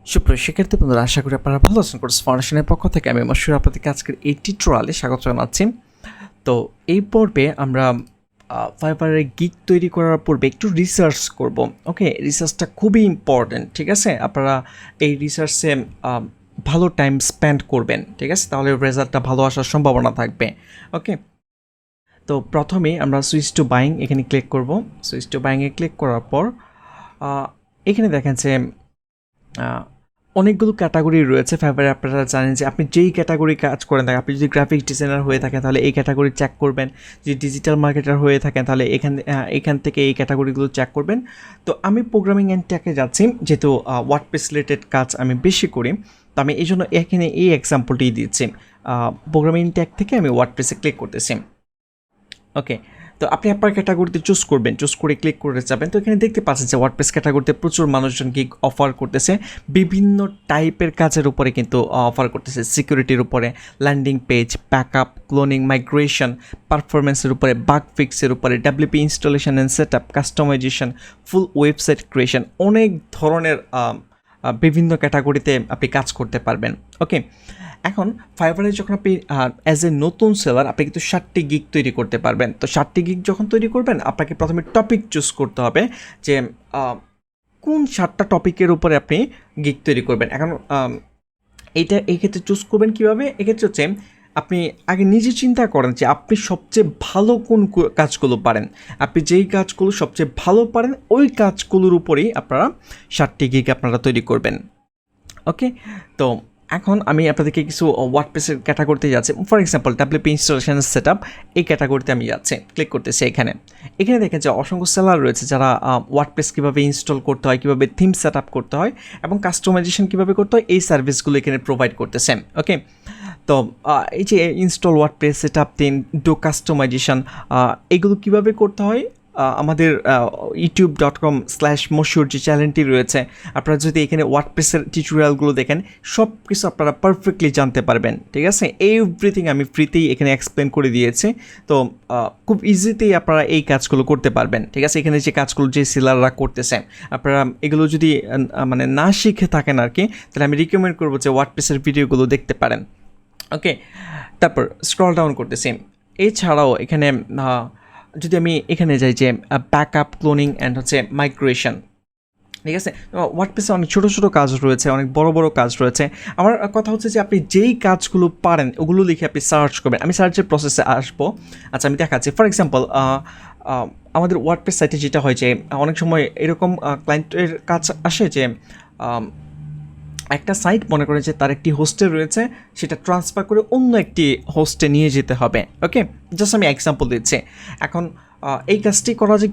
সুপ্রিয় শিক্ষার্থী বন্ধুরা, আশা করি আপনারা ভালো আছেন। কোর্স ফাউন্ডেশনের পক্ষ থেকে আমি মশিউর আপনাদেরকে আজকের এই টিউটোরিয়ালে স্বাগত জানাচ্ছি। তো এই পর্বে আমরা ফাইবারের গিগ তৈরি করার পূর্বে একটু রিসার্চ করব। ওকে, রিসার্চটা খুবই ইম্পর্টেন্ট, ঠিক আছে? আপনারা এই রিসার্চে ভালো টাইম স্পেন্ড করবেন, ঠিক আছে? তাহলে রেজাল্টটা ভালো আসার সম্ভাবনা থাকবে। ওকে, তো প্রথমেই আমরা সুইচ টু বাইং এখানে ক্লিক করব। সুইচ টু বাইংয়ে ক্লিক করার পর এখানে দেখেন যে অনেকগুলো ক্যাটাগরি রয়েছে ফাইবারে। আপনারা জানেন যে আপনি যেই ক্যাটাগরি কাজ করেন থাকেন, আপনি যদি গ্রাফিক্স ডিজাইনার হয়ে থাকেন তাহলে এই ক্যাটাগরি চেক করবেন, যদি ডিজিটাল মার্কেটার হয়ে থাকেন তাহলে এখান থেকে এই ক্যাটাগরিগুলো চেক করবেন। তো আমি প্রোগ্রামিং অ্যান্ড টেকে যাচ্ছি, যেহেতু ওয়ার্ডপ্রেস রিলেটেড কাজ আমি বেশি করি, তো আমি এই জন্য এখানে এই এক্সাম্পলটি দিচ্ছি। প্রোগ্রামিং টেক থেকে আমি ওয়ার্ডপ্রেসে ক্লিক করতেছি। ওকে, তো আপনি আপনার ক্যাটাগরিতে চুজ করবেন, চুজ করে ক্লিক করে যাবেন। তো এখানে দেখতে পাচ্ছেন যে ওয়ার্ডপ্রেস ক্যাটাগরিতে প্রচুর মানুষজন গিগ অফার করতেছে, বিভিন্ন টাইপের কাজের উপরে কিন্তু অফার করতেছে। সিকিউরিটির উপরে, landing page, backup, cloning, migration, পারফরমেন্সের উপরে, বাগ ফিক্সের উপরে, WP installation and set up, customization, full website creation, অনেক ধরনের বিভিন্ন ক্যাটাগরিতে আপনি কাজ করতে পারবেন। ওকে, এখন ফাইবারে যখন আপনি অ্যাজ এ নতুন সেলার আপনি কিন্তু 60টি গিগ তৈরি করতে পারবেন। তো 60টি গিগ যখন তৈরি করবেন, আপনাকে প্রথমে টপিক চুজ করতে হবে যে কোন 7টা টপিকের উপরে আপনি গিগ তৈরি করবেন। এখন এই ক্ষেত্রে চুজ করবেন কীভাবে? এক্ষেত্রে হচ্ছে আপনি আগে নিজে চিন্তা করেন যে আপনি সবচেয়ে ভালো কোন কাজগুলো পারেন। আপনি যেই কাজগুলো সবচেয়ে ভালো পারেন ওই কাজগুলোর উপরেই আপনারা 60টি গিগ আপনারা তৈরি করবেন। ওকে, তো এখন আমি আপনাদেরকে কিছু ওয়ার্ডপ্রেসের ক্যাটাগরিতে যাচ্ছি। For example WP installation set up, এই ক্যাটাগরিতে আমি যাচ্ছি, ক্লিক করতেছি। এখানে দেখেন যে অসংখ্য সেলার রয়েছে যারা ওয়ার্ডপ্রেস কীভাবে ইনস্টল করতে হয়, কীভাবে থিম সেট আপ করতে হয় এবং কাস্টমাইজেশন কীভাবে করতে হয়, এই সার্ভিসগুলো এখানে প্রোভাইড করতেছেন। ওকে, তো এই যে install WordPress, set up theme, ডো কাস্টমাইজেশন, এগুলো কীভাবে করতে হয় আমাদের youtube.com/মশিউর যে চ্যানেলটি রয়েছে, আপনারা যদি এখানে ওয়ার্ডপ্রেসের টিউটোরিয়ালগুলো দেখেন সব কিছু আপনারা পারফেক্টলি জানতে পারবেন, ঠিক আছে? এভরিথিং আমি ফ্রিতেই এখানে এক্সপ্লেন করে দিয়েছি। তো খুব ইজিতেই আপনারা এই কাজগুলো করতে পারবেন, ঠিক আছে? এখানে যে কাজগুলো যে সেলাররা করতেছে, আপনারা এগুলো যদি মানে না শিখে থাকেন আর কি, তাহলে আমি রিকমেন্ড করবো যে ওয়ার্ডপ্রেসের ভিডিওগুলো দেখতে পারেন। ওকে, তারপর স্ক্রল ডাউন করতেছি। এছাড়াও এখানে যদি আমি এখানে যাই যে ব্যাকআপ, ক্লোনিং অ্যান্ড হচ্ছে মাইগ্রেশন, ঠিক আছে? ওয়ার্ডপ্রেসে অনেক ছোটো ছোটো কাজ রয়েছে, অনেক বড় বড় কাজ রয়েছে। আমার কথা হচ্ছে যে আপনি যেই কাজগুলো পারেন ওগুলো লিখে আপনি সার্চ করবেন। আমি সার্চের প্রসেসে আসবো। আচ্ছা, আমি দেখাচ্ছি। ফর এক্সাম্পল আমাদের ওয়ার্ডপ্রেস সাইটে যেটা হয় যে অনেক সময় এরকম ক্লায়েন্টের কাজ আসে যে একটা সাইট মনে করে যে তার একটি হোস্টে রয়েছে, সেটা ট্রান্সফার করে অন্য একটি হোস্টে নিয়ে যেতে হবে। ওকে, জাস্ট আমি এক্সাম্পল দিচ্ছি। এখন এই কাজটি করা যায়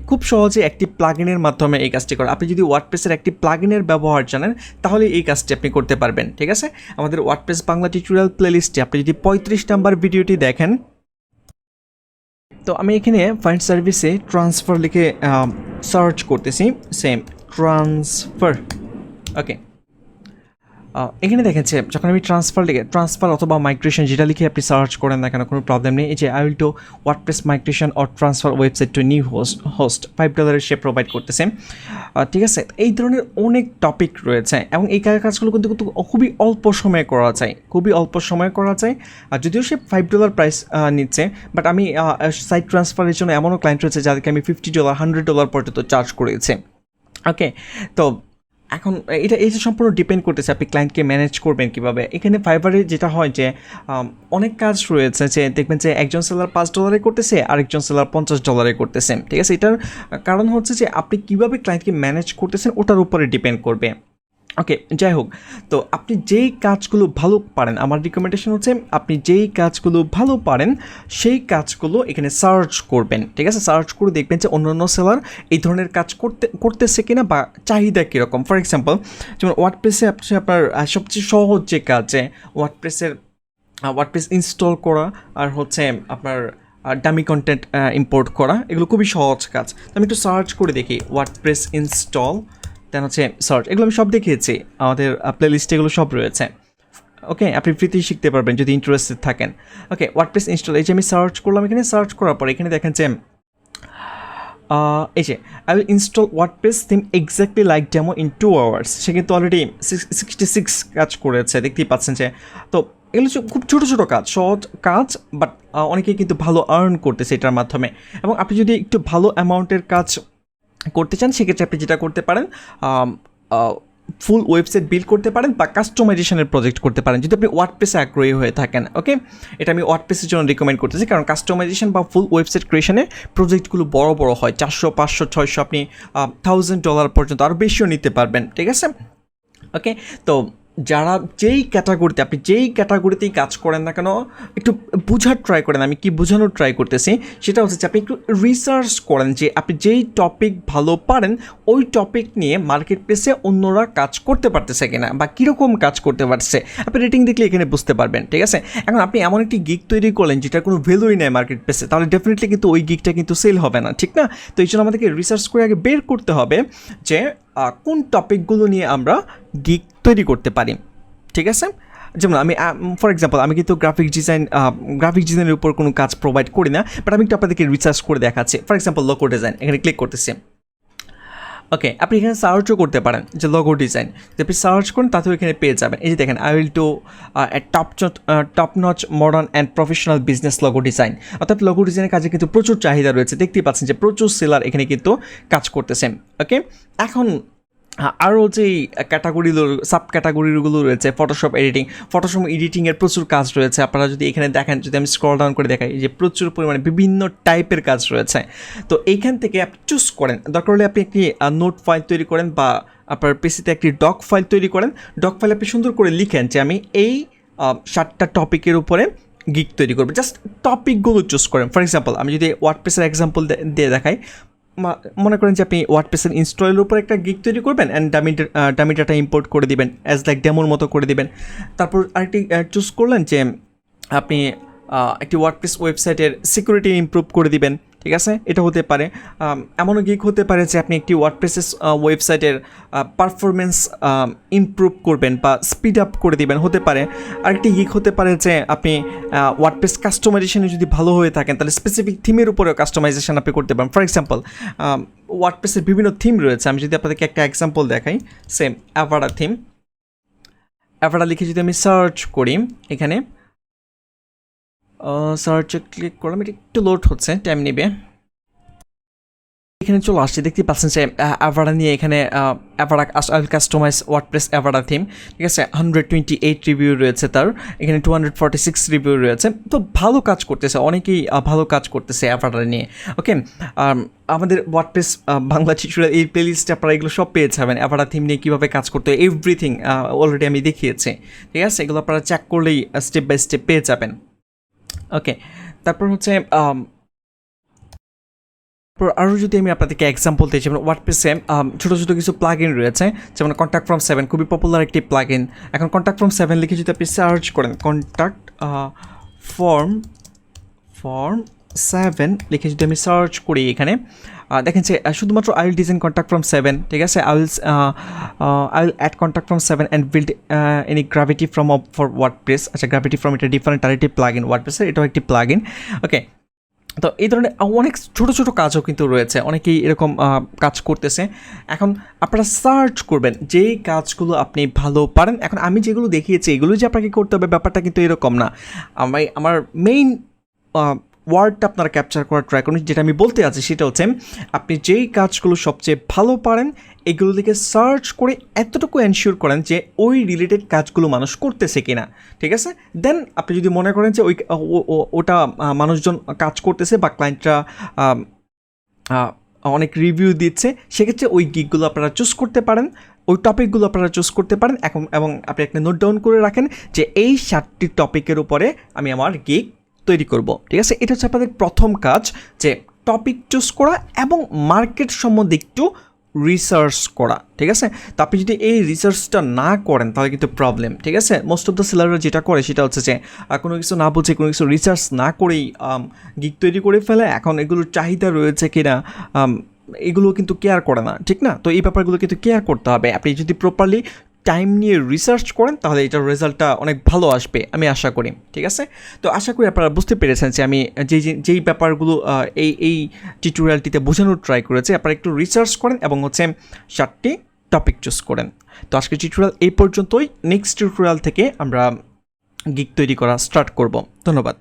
খুব সহজে একটি প্লাগইনের মাধ্যমে এই কাজটি করা। আপনি যদি ওয়ার্ডপ্রেসের একটি প্লাগইনের ব্যবহার জানেন তাহলে এই কাজটি আপনি করতে পারবেন, ঠিক আছে? আমাদের ওয়ার্ডপ্রেস বাংলা টিউটোরিয়াল প্লেলিস্টে আপনি যদি 35 নাম্বার ভিডিওটি দেখেন, তো আমি এখানে ফাইন্ড সার্ভিসে ট্রান্সফার লিখে সার্চ করতেছি, সেম ট্রান্সফার। ওকে, এখানে দেখেছে যখন আমি ট্রান্সফার অথবা মাইগ্রেশন যেটা লিখে আপনি সার্চ করেন না কেন, কোনো প্রবলেম নেই। এই যে I will two WordPress migration or transfer website two new host $5 say provide করতেছে, ঠিক আছে? এই ধরনের অনেক টপিক রয়েছে এবং এই কাজগুলো কিন্তু খুবই অল্প সময়ে করা যায়। আর যদিও সে $5 প্রাইস নিচ্ছে, বাট আমি সাইট ট্রান্সফারের জন্য এমনও ক্লায়েন্ট রয়েছে যাদেরকে আমি $50, $100 পর্যন্ত চার্জ করেছি। ওকে, তো এখন এটা সম্পূর্ণ ডিপেন্ড করতেছে আপনি ক্লায়েন্টকে ম্যানেজ করবেন কীভাবে। এখানে ফাইবারে যেটা হয় যে অনেক কাজ রয়েছে যে দেখবেন যে একজন সেলার $5 করতেছে, আরেকজন সেলার $50 করতেছে, ঠিক আছে? এটার কারণ হচ্ছে যে আপনি কীভাবে ক্লায়েন্টকে ম্যানেজ করতেছেন ওটার উপরে ডিপেন্ড করবে। ওকে, যাই হোক, তো আপনি যেই কাজগুলো ভালো পারেন, আমার রিকমেন্ডেশন হচ্ছে আপনি যেই কাজগুলো ভালো পারেন সেই কাজগুলো এখানে সার্চ করবেন, ঠিক আছে? সার্চ করে দেখবেন যে অন্যান্য সেলার এই ধরনের কাজ করতেছে কিনা বা চাহিদা কীরকম। ফর এক্সাম্পল যেমন ওয়ার্ডপ্রেসে আপনার সবচেয়ে সহজ যে কাজ, যে ওয়ার্ডপ্রেস ইনস্টল করা আর হচ্ছে আপনার ডামি কন্টেন্ট ইম্পোর্ট করা, এগুলো খুবই সহজ কাজ। তো আমি একটু সার্চ করে দেখি ওয়ার্ডপ্রেস ইনস্টল, দেন হচ্ছে সার্চ। এগুলো আমি সব দেখিয়েছি, আমাদের প্লেলিস্টে এগুলো সব রয়েছে। ওকে, আপনি ফ্রিতেই শিখতে পারবেন যদি ইন্টারেস্টেড থাকেন। ওকে, ওয়ার্ডপ্রেস ইনস্টল, এই যে আমি সার্চ করলাম। এখানে সার্চ করার পর এখানে দেখেন যে এই যে I will install WordPress theme exactly like demo in 2 hours. সে কিন্তু অলরেডি 66 কাজ করেছে, দেখতেই পাচ্ছেন যে। তো এগুলো খুব ছোটো ছোটো কাজ, সহজ কাজ, বাট অনেকেই কিন্তু ভালো আর্ন করতেছে এটার মাধ্যমে। এবং আপনি যদি একটু ভালো অ্যামাউন্টের কাজ করতে চান, সেক্ষেত্রে আপনি যেটা করতে পারেন, ফুল ওয়েবসাইট বিল্ড করতে পারেন বা কাস্টমাইজেশনের প্রজেক্ট করতে পারেন, যদি আপনি ওয়ার্ডপ্রেসে আগ্রহী হয়ে থাকেন। ওকে, এটা আমি ওয়ার্ডপ্রেসের জন্য রিকমেন্ড করতেছি, কারণ কাস্টমাইজেশন বা ফুল ওয়েবসাইট ক্রিয়েশনের প্রজেক্টগুলো বড় বড় হয়, 400, 500, 600, আপনি $1000 পর্যন্ত আরও বেশিও নিতে পারবেন। ঠিক আছে, ওকে। তো যারা যেই ক্যাটাগরিতে, আপনি যেই ক্যাটাগরিতেই কাজ করেন না কেন, একটু বোঝার ট্রাই করেন। আমি কি বোঝানোর ট্রাই করতেছি সেটা হচ্ছে যে আপনি একটু রিসার্চ করেন যে আপনি যেই টপিক ভালো পারেন ওই টপিক নিয়ে মার্কেট প্লেসে অন্যরা কাজ করতে পারতেছে কিনা বা কীরকম কাজ করতে পারছে, আপনি রেটিং দেখলে এখানে বুঝতে পারবেন। ঠিক আছে, এখন আপনি এমন একটি গিগ তৈরি করলেন যেটার কোনো ভ্যালুই নেই মার্কেট প্লেসে, তাহলে ডেফিনেটলি কিন্তু ওই গিগটা কিন্তু সেল হবে না, ঠিক না? তো এই জন্য আমাদেরকে রিসার্চ করে আগে বের করতে হবে যে কোন টপিকগুলো নিয়ে আমরা গিগ তৈরি করতে পারি। ঠিক আছে, যেমন আমি ফর এক্সাম্পল আমি কিন্তু গ্রাফিক ডিজাইনের উপর কোনো কাজ প্রোভাইড করি না, বাট আমি একটু আপনাদেরকে রিসার্চ করে দেখাচ্ছি। ফর এক্সাম্পল লোগো ডিজাইন, এখানে ক্লিক করতেছি। ওকে, আপনি এখানে সার্চও করতে পারেন যে লোগো ডিজাইন, যদি আপনি সার্চ করেন তাতেও এখানে পেয়ে যাবেন। এই যে দেখেন, I will to top notch modern and professional business logo design. অর্থাৎ লোগো ডিজাইনের কাজে কিন্তু প্রচুর চাহিদা রয়েছে, দেখতেই পাচ্ছেন যে প্রচুর সেলার এখানে কিন্তু কাজ করতেছেন। ওকে, এখন আরও যে সাব ক্যাটাগরিগুলো রয়েছে, ফটোশপ এডিটিংয়ের প্রচুর কাজ রয়েছে। আপনারা যদি এখানে দেখেন, যদি আমি স্ক্রল ডাউন করে দেখাই, যে প্রচুর পরিমাণে বিভিন্ন টাইপের কাজ রয়েছে। তো এইখান থেকে আপনি চুজ করেন, দরকার হলে আপনি একটি নোট ফাইল তৈরি করেন বা আপনার পিসিতে একটি ডক ফাইল তৈরি করেন। ডক ফাইল আপনি সুন্দর করে লিখেন যে আমি এই 7টা টপিকের উপরে গিগ তৈরি করবো, জাস্ট টপিকগুলো চুজ করেন। ফর এক্সাম্পল আমি যদি ওয়ার্ডপ্রেসের এক্সাম্পল দিয়ে দেখাই, মনে করেন যে আপনি ওয়ার্ডপ্রেসের ইনস্টলের উপর একটা গিগ তৈরি করবেন অ্যান্ড ডামি ডাটা ইম্পোর্ট করে দিবেন, অ্যাজ লাইক ডেমোর মতো করে দিবেন। তারপর আরেকটি চুজ করলেন যে আপনি একটি ওয়ার্ডপ্রেস ওয়েবসাইটের সিকিউরিটি ইমপ্রুভ করে দিবেন। ঠিক আছে, এটা হতে পারে। এমনও গিগ হতে পারে যে আপনি একটি ওয়ার্ডপ্রেসের ওয়েবসাইটের পারফরমেন্স ইমপ্রুভ করবেন বা স্পিড আপ করে দিবেন, হতে পারে। আরেকটি গিগ হতে পারে যে আপনি ওয়ার্ডপ্রেস কাস্টমাইজেশনে যদি ভালো হয়ে থাকেন, তাহলে স্পেসিফিক থিমের উপরেও কাস্টমাইজেশন আপনি করতে পারেন। ফর এক্সাম্পল ওয়ার্ডপ্রেসের বিভিন্ন থিম রয়েছে, আমি যদি আপনাদেরকে একটা এক্সাম্পল দেখাই, সেম অ্যাভারা থিম। অ্যাভারা লিখে যদি আমি সার্চ করি, এখানে সার্চে ক্লিক করলাম, এটা একটু লোড হচ্ছে, টাইম নেবে। এখানে চলে আসছে, দেখতে পাচ্ছেন যে অ্যাভারা নিয়ে এখানে অ্যাভারা কাস্টমাইজ ওয়ার্ডপ্রেস অ্যাভারা থিম। ঠিক আছে, 128 রিভিউ রয়েছে তার, এখানে 246 রিভিউ রয়েছে। তো ভালো কাজ করতেছে, অনেকেই ভালো কাজ করতেছে অ্যাভারা নিয়ে। ওকে, আমাদের ওয়ার্ডপ্রেস বাংলা টিউটোরিয়াল এই প্লেলিস্টে আপনারা এগুলো সব পেয়ে যাবেন। অ্যাভারা থিম নিয়ে কীভাবে কাজ করতে হয় এভরিথিং অলরেডি আমি দেখিয়েছি। ঠিক আছে, এগুলো আপনারা চেক করলেই স্টেপ বাই স্টেপ পেয়ে যাবেন। ওকে, তারপর হচ্ছে আরও যদি আমি আপনাদেরকে এক্সাম্পল দিই, যেমন ওয়ার্ডপ্রেসে ছোটো ছোটো কিছু প্লাগ ইন রয়েছে, যেমন কন্ট্যাক্ট ফ্রম 7 খুবই পপুলার একটি প্লাগ ইন। এখন কন্ট্যাক্ট ফ্রম 7 লিখে যদি আপনি সার্চ করেন, কন্ট্যাক্ট ফর্ম 7 লিখে যদি আমি সার্চ করি, এখানে দেখেন যে শুধুমাত্র I will design contact form 7। ঠিক আছে, I will add contact form 7 and build any gravity form for WordPress. আচ্ছা, গ্র্যাভিটি ফ্রম এটা ডিফারেন্ট আরেকটি প্লাগ ইন, ওয়ার্ডপ্রেসের এটাও একটি প্লাগ ইন। ওকে, তো এই ধরনের অনেক ছোটো ছোটো কাজও কিন্তু রয়েছে, অনেকেই এরকম কাজ করতেছে। এখন আপনারা সার্চ করবেন যেই কাজগুলো আপনি ভালো পারেন। এখন আমি যেগুলো দেখিয়েছি এগুলো যে আপনাকে করতে হবে ব্যাপারটা কিন্তু এরকম না। আমার মেইন ওয়ার্ডটা আপনারা ক্যাপচার করার ট্রাই করুন। যেটা আমি বলতে আছি সেটা হচ্ছে, আপনি যেই কাজগুলো সবচেয়ে ভালো পারেন এগুলো থেকে সার্চ করে এতটুকু এনশিওর করেন যে ওই রিলেটেড কাজগুলো মানুষ করতেছে কিনা। ঠিক আছে, দেন আপনি যদি মনে করেন যে ওটা মানুষজন কাজ করতেছে বা ক্লায়েন্টরা অনেক রিভিউ দিচ্ছে, সেক্ষেত্রে ওই গিগগুলো আপনারা চুজ করতে পারেন, ওই টপিকগুলো আপনারা চুজ করতে পারেন। এবং আপনি একটা নোট ডাউন করে রাখেন যে এই 7টি টপিকের উপরে আমি আমার গিগ তৈরি করব। ঠিক আছে, এটা হচ্ছে আপনাদের প্রথম কাজ, যে টপিক চুজ করা এবং মার্কেট সম্বন্ধে একটু রিসার্চ করা। ঠিক আছে, তো আপনি যদি এই রিসার্চটা না করেন তাহলে কিন্তু প্রবলেম। ঠিক আছে, মোস্ট অফ দ্য সেলাররা যেটা করে সেটা হচ্ছে যে কোনো কিছু না বুঝে, কোনো কিছু রিসার্চ না করেই গিগ তৈরি করে ফেলে। এখন এগুলোর চাহিদা রয়েছে কিনা এগুলো কিন্তু কেয়ার করে না, ঠিক না? তো এই ব্যাপারগুলো কিন্তু কেয়ার করতে হবে। আপনি যদি প্রপারলি টাইম নিয়ে রিসার্চ করেন তাহলে এটার রেজাল্টটা অনেক ভালো আসবে আমি আশা করি। ঠিক আছে, তো আশা করি আপনারা বুঝতে পেরেছেন যে আমি যেই ব্যাপারগুলো এই টিউটোরিয়ালটিতে বোঝানোর ট্রাই করেছি। আপনারা একটু রিসার্চ করেন এবং হচ্ছে 4টি টপিক চুজ করেন। তো আজকের টিউটোরিয়াল এই পর্যন্তই। নেক্সট টিউটোরিয়াল থেকে আমরা গিগ তৈরি করা স্টার্ট করব। ধন্যবাদ।